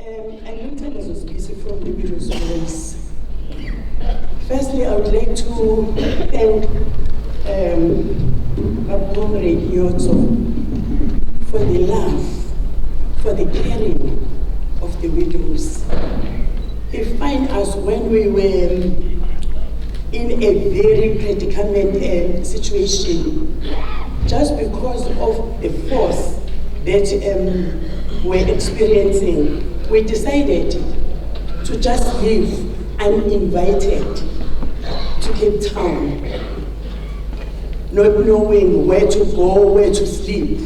I'm Nomthandazo Sibisi from the Widows' Voice. Firstly, I would like to thank my comrade Yotso for the love, for the caring of the widows. He found us when we were in a very predicament situation, just because of the force that we're experiencing. We decided to just leave uninvited to Cape Town, not knowing where to go, where to sleep,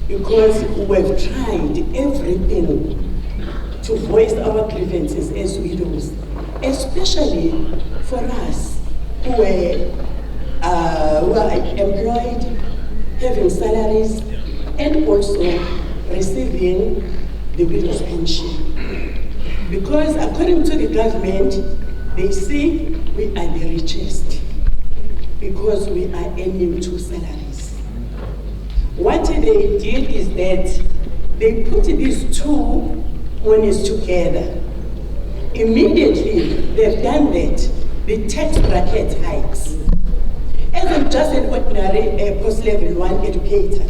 because we've tried everything to voice our grievances as widows, especially for us who are employed, having salaries, and also receiving the widow's pension. Because according to the government, they say we are the richest because we are earning 2 salaries. What they did is that they put these 2 monies together. Immediately they've done that, the tax bracket hikes. As I'm just an ordinary post-level 1 educator,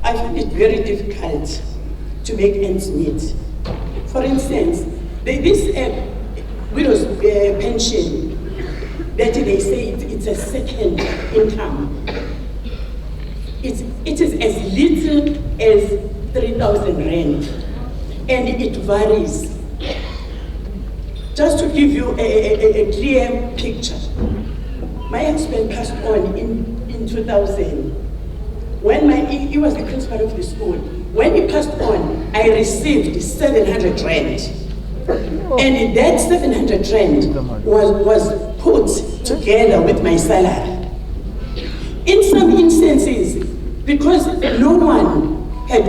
I find it very difficult to make ends meet. For instance, this widow's pension that they say it's a second income. It is as little as 3,000 rand, and it varies. Just to give you a clear picture, my husband passed on in 2000. When he was the principal of the school. When he passed on, I received 700 rand. And that 700 rand was put together with my salary. In some instances, because no one had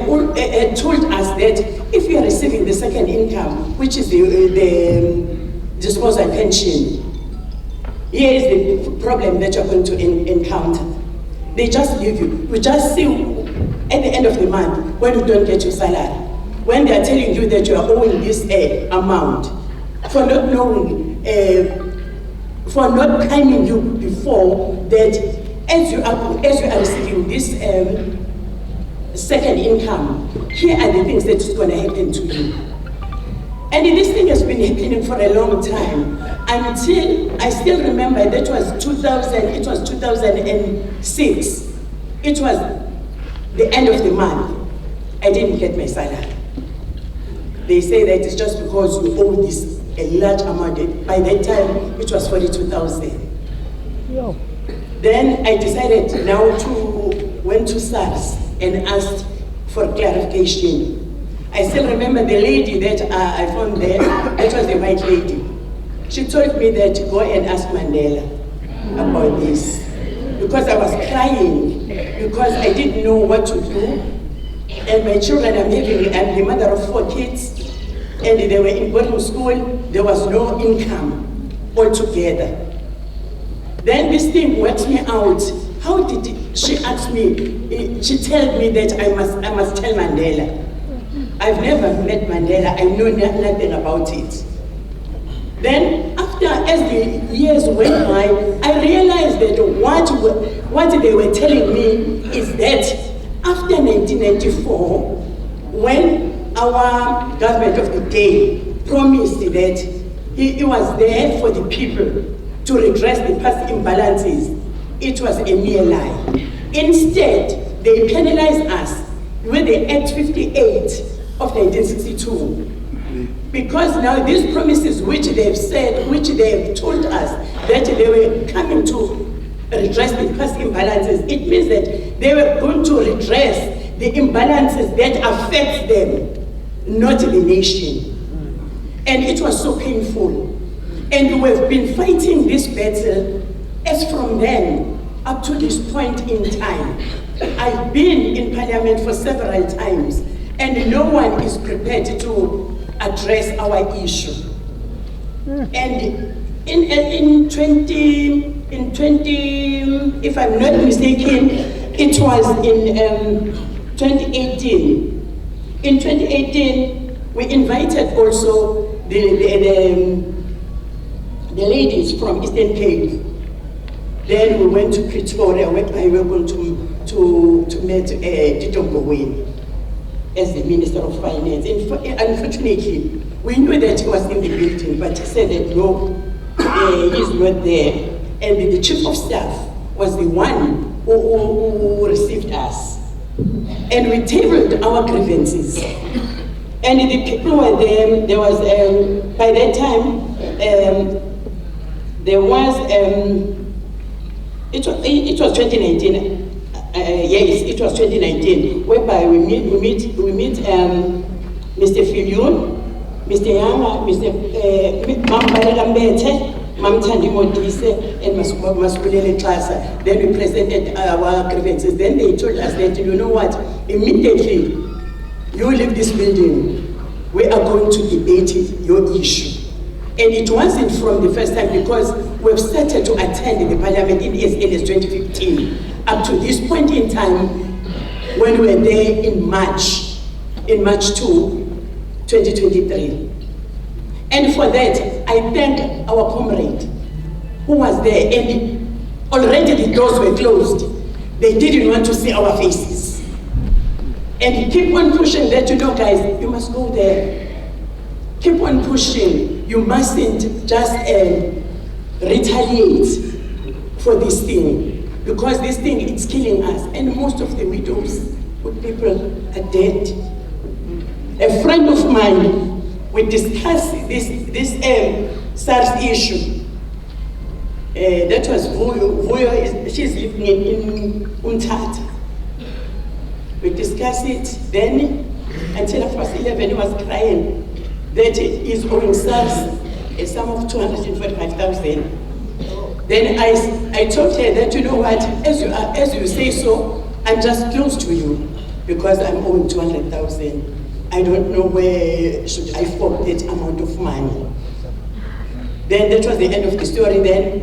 told us that if you are receiving the second income, which is the disposal pension, here is the problem that you're going to encounter. They just leave you. You just see at the end of the month when you don't get your salary, when they are telling you that you are owing this amount, for not knowing, for not timing you before that as you are receiving this second income, here are the things that is going to happen to you. And this thing has been happening for a long time until I still remember that was 2006. It was the end of the month. I didn't get my salary. They say that it's just because we owe this a large amount. By that time, it was 42,000. Yeah. Then I decided now to went to SARS and asked for clarification. I still remember the lady that I found there, that was the white lady. She told me that go and ask Mandela about this. Because I was crying, because I didn't know what to do. And my children, I'm the mother of 4 kids, and they were in boarding school, there was no income altogether. Then this thing worked me out. How did she ask me, she told me that I must tell Mandela. I've never met Mandela, I know nothing about it. Then, as the years went by, I realized that what they were telling me is that after 1994, when our government of the day promised that he was there for the people to redress the past imbalances, it was a mere lie. Instead, they penalized us with the Act 58 of 1962. Because now these promises which they've said, which they've told us that they were coming to redress the past imbalances, it means that they were going to redress the imbalances that affect them, not the nation. And it was so painful. And we've been fighting this battle as from then up to this point in time. I've been in Parliament for several times, and no one is prepared to address our issue. And in 20, if I'm not mistaken, it was in 2018. In 2018, We invited also the ladies from Eastern Cape. Then we went to Pretoria, where we were going to meet Tito Mboweni as the Minister of Finance. Unfortunately, we knew that he was in the building, but he said that no, he's not there. And the Chief of Staff was the one who received us. And we tabled our grievances. And the people were there. There was, by that time, there was, it was 2019. Yes, it was 2019, whereby we meet Mr. Filion, Mr. Yanga, Mr. Mambalambete, Nomthandazo and Maskulele Klasa. Then we presented our grievances. Then they told us that, you know what, immediately you leave this building, we are going to debate your issue. And it wasn't from the first time, because we've started to attend the parliament in as early as 2015. Up to this point in time, when we were there in March 2, 2023. And for that, I thank our comrade who was there, and already the doors were closed. They didn't want to see our faces. And he kept on pushing that, you know, guys, you must go there. Keep on pushing. You mustn't just retaliate for this thing. Because this thing, it's killing us. And most of the widows, good people, are dead. A friend of mine, we discussed this SARS issue. That was Vuyo, she's living in Umtata. We discussed it then until 11, he was crying that he's owing SARS a sum of 245,000. Then I told her that, you know what, as you say so, I'm just close to you, because I'm owing 200,000. I don't know where should I fork that amount of money. Then that was the end of the story. Then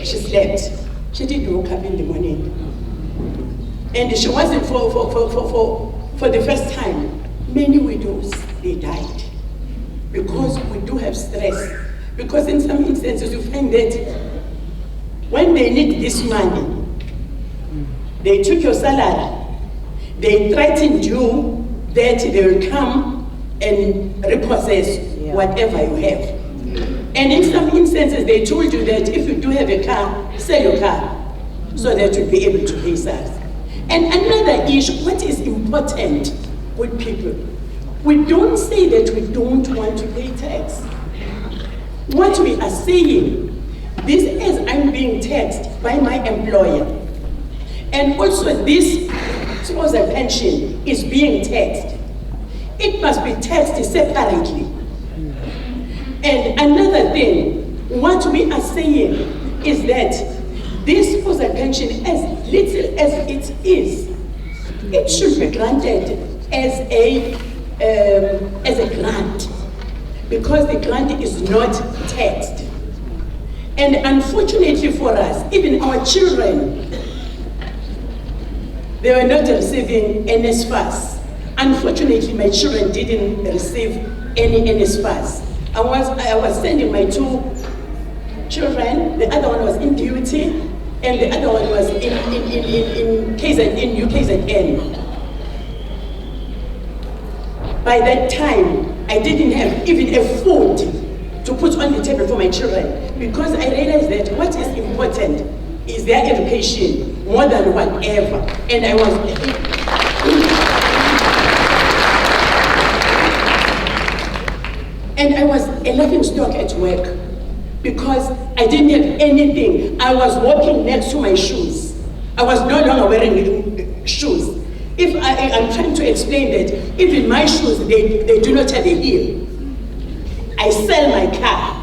she slept. She didn't wake up in the morning. And she wasn't for the first time. Many widows, they died. Because we do have stress. Because in some instances you find that when they need this money, they took your salary, they threatened you that they will come and repossess whatever you have. And in some instances they told you that if you do have a car, sell your car so that you'll be able to pay SARS. And another issue, what is important with people, we don't say that we don't want to pay tax. What we are saying, this is I'm being taxed by my employer. And also this spousal pension is being taxed. It must be taxed separately. And another thing, what we are saying is that this spousal pension, as little as it is, it should be granted as a grant. Because the grant is not taxed. And unfortunately for us, even our children, they were not receiving NSFAS. Unfortunately, my children didn't receive any NSFAS. I was sending my two children, the other one was in duty, and the other one was in UKZN. By that time, I didn't have even a food to put on the table for my children, because I realized that what is important is their education more than whatever. And I was a laughing stock at work, because I didn't have anything. I was walking next to my shoes. I was no longer wearing shoes. If I'm trying to explain that even my shoes, they do not have a heel. I sell my car.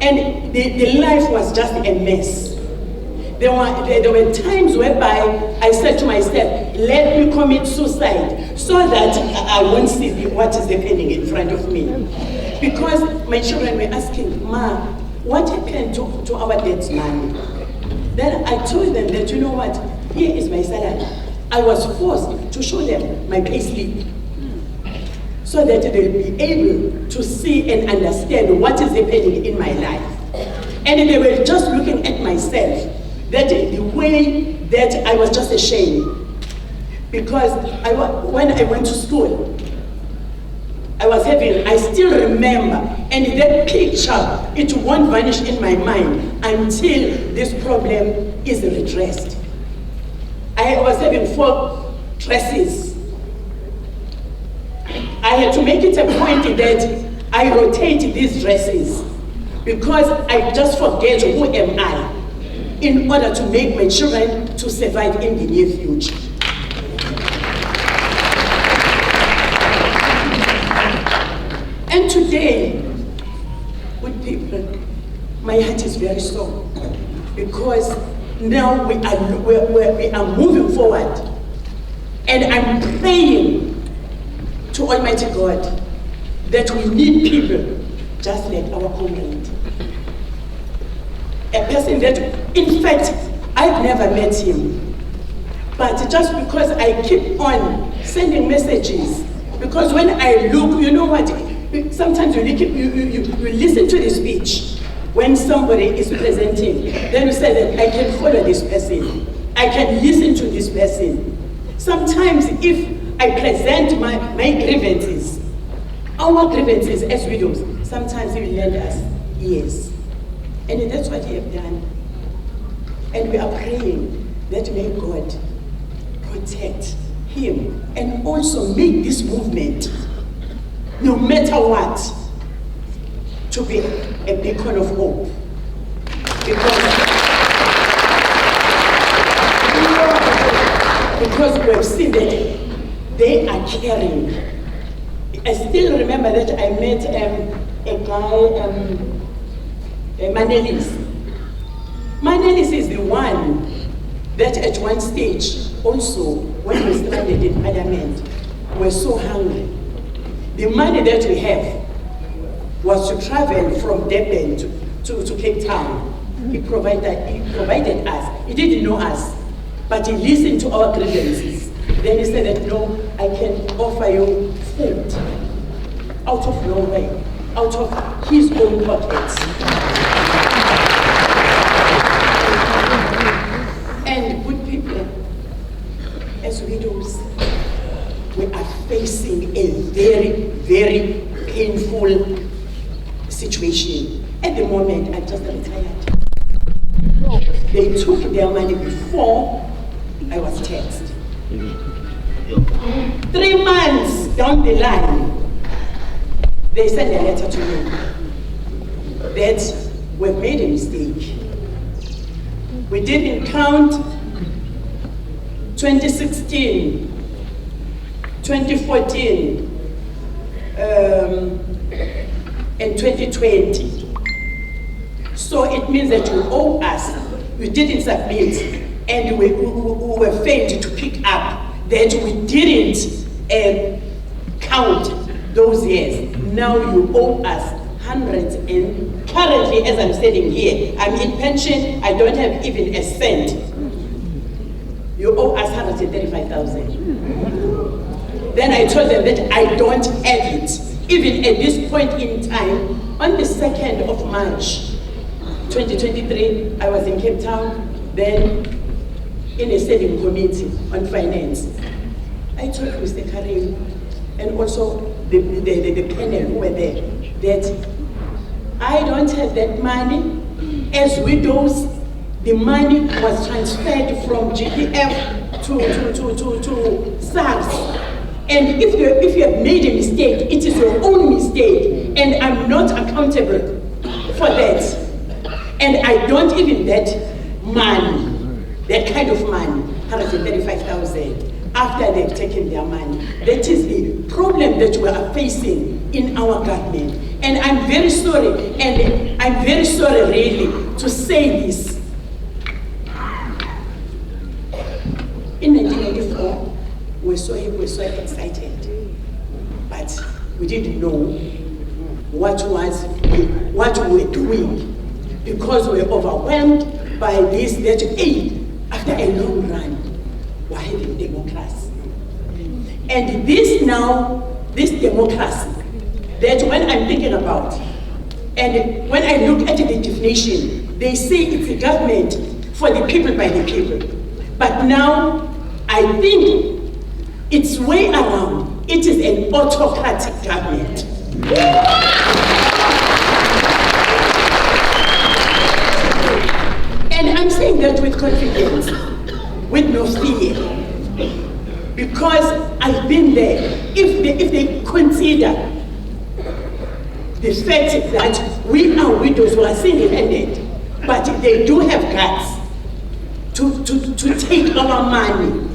And the life was just a mess. There were times whereby I said to myself, let me commit suicide so that I won't see what is happening in front of me. Because my children were asking, Ma, what happened to our dad's money? Then I told them that, you know what, here is my salary. I was forced to show them my pay slip. so that they'll be able to see and understand what is happening in my life. And they were just looking at myself, that the way that I was just ashamed. Because when I went to school, I still remember, and that picture, it won't vanish in my mind until this problem is redressed. I was having 4 dresses. I had to make it a point that I rotate these dresses because I just forget who am I in order to make my children to survive in the near future. And today, with people, my heart is very sore because now we are moving forward, and I'm praying to Almighty God that we need people just like our comrade. A person that, in fact, I've never met him, but just because I keep on sending messages, because when I look, you know what, sometimes you listen to the speech when somebody is presenting, then you say that I can follow this person, I can listen to this person. Sometimes if I present my grievances, our grievances as widows, sometimes he will lend us ears. And that's what he have done. And we are praying that may God protect him and also make this movement, no matter what, to be a beacon of hope. Because we have seen that they are caring. I still remember that I met a guy, Manelis. Manelis is the one that at one stage, also, when we started in Parliament, we were so hungry. The money that we have was to travel from Durban to Cape Town. He provided us. He didn't know us, but he listened to our grievances. Then he said that, no, I can offer you food out of nowhere, out of his own pockets. And good people, as widows, we are facing a very, very painful situation. At the moment, I'm just retired. They took their money before I was taxed. 3 months down the line, they sent a letter to me that we've made a mistake. We didn't count 2016, 2014, and 2020. So it means that you owe us. We didn't submit, and we were failed to pick up that we didn't count those years. Now you owe us hundreds, and currently, as I'm sitting here, I'm in pension, I don't have even a cent. You owe us 135,000. Then I told them that I don't have it. Even at this point in time, on the 2nd of March, 2023, I was in Cape Town, then in a standing committee on finance. I told Mr. Karim and also the panel who were there that I don't have that money. As widows, the money was transferred from GPF to SARS. And if you have made a mistake, it is your own mistake, and I'm not accountable for that. And I don't even get money, that kind of money, 135,000, after they've taken their money. That is the problem that we are facing in our government. And I'm very sorry, and I'm very sorry really to say this. In 1994, we were so excited, but we didn't know what we were doing, because we were overwhelmed by this, that, after a long run, we're having democracy. And this now this democracy that when I'm thinking about, and when I look at the definition, they say it's a government for the people by the people. But now, I think it's way around. It is an autocratic government. And I'm saying that with confidence, with no fear, because I've been there. If they consider the fact that we are widows who are single-handed, but they do have guts to take our money.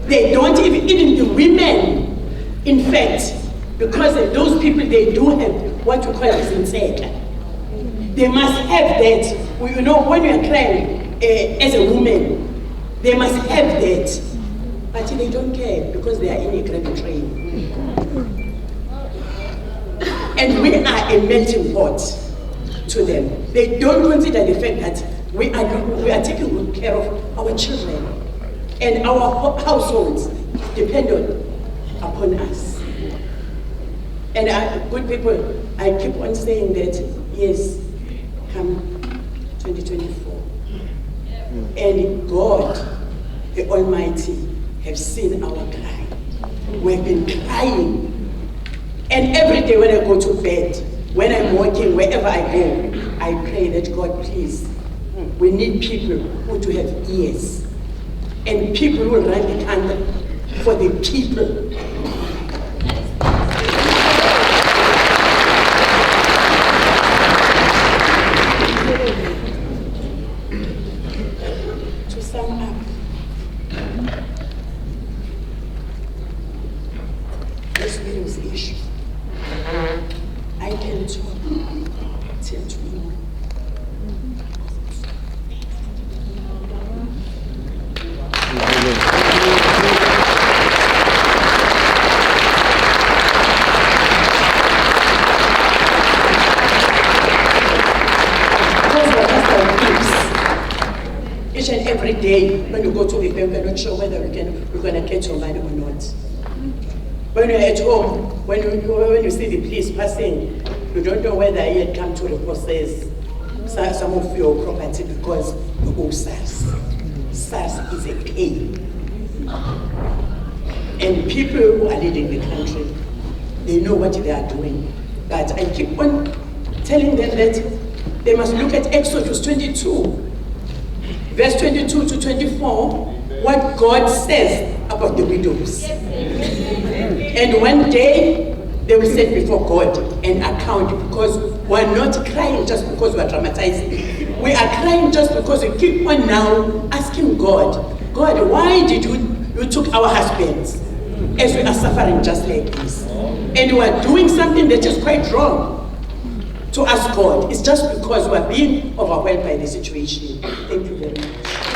They don't even the women, in fact, because those people, they do have what we call zinseka. They must have that. You know, when you are crying as a woman, they must have that. But they don't care because they are in a credit train. And we are a melting pot to them. They don't consider the fact that we are taking good care of our children. And our households depend upon us. And good people, I keep on saying that, yes, come 2024. And God, the Almighty, have seen our cry. We've been crying. And every day when I go to bed, when I'm working, wherever I go, I pray that God, please, we need people who to have ears. And people who run the country for the people. To sum up, this widows issue, I can talk till tomorrow. Each and every day, when you go to the bank, you're not sure whether you're going to get your money or not. When you're at home, when you see the police passing, you don't know whether he had come to repossess some of your property because you owe SARS. SARS is a pain. And people who are leading the country, they know what they are doing. But I keep on telling them that they must look at Exodus 22. Verse 22 to 24, what God says about the widows. And one day, they will stand before God and account, because we're not crying just because we're traumatized. We are crying just because we keep on now asking God, God, why did you took our husbands as we are suffering just like this? And we are doing something that is quite wrong. To ask God, it's just because we are being overwhelmed by the situation. Thank you very much.